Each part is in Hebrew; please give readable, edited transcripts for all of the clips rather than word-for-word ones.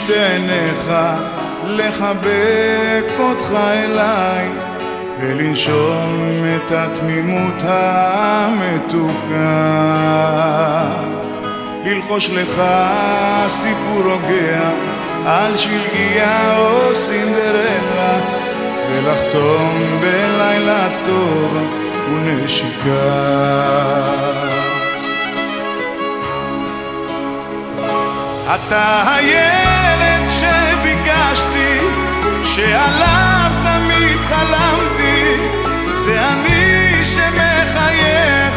בשתי עיניך, לחבק אותך אליי ולנשום את התמימות המתוקה, ללחוש לך סיפור רוגע על שלגיה או סינדרלה, ולחתום בלילה טוב ונשיקה. אתה הילד שביקשתי, שעליו תמיד חלמתי, זה אני שמחייך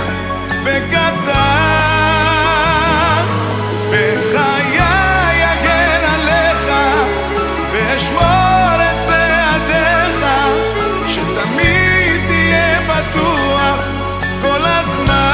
בקטן. בחיי אגן עליך ואשמור את צעדיך, שתמיד תהיה בטוח כל הזמן.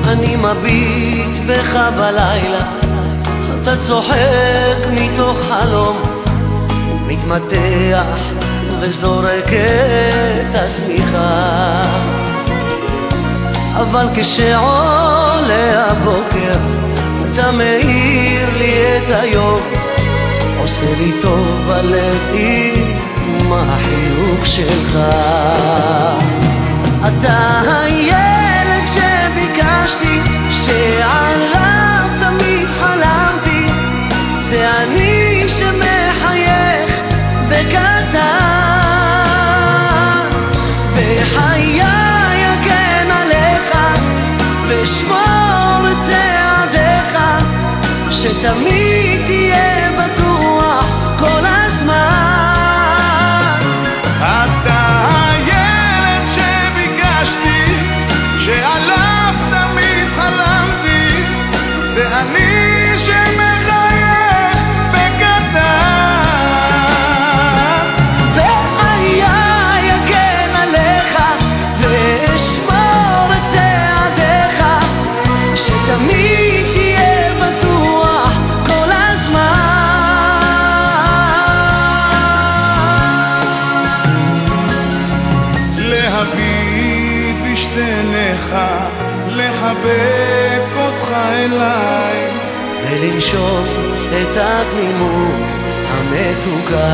אני מביט בך בלילה, אתה צוחק מתוך חלום, מתמתח וזורק את השמיכה. אבל כשעולה הבוקר אתה מאיר לי את היום, עושה לי טוב בלב עם החיוך שלך. אתה הילד שביקשתי, שעליו תמיד חלמתי, זה אני שמחייך בקטן. בחיי אגן עליך ואשמור את צעדיך, שתמיד תהיה בטוח כל הזמן. אתה הילד שביקשתי, שעליו תמיד חלמתי, זה אני שמחייך בקטן. בחיי אגן עליך ואשמור את צעדיך, שתמיד תהיה בטוח כל הזמן. להביט בשתי עיניך, לחבק אותך אליי ולנשום את התמימות המתוקה.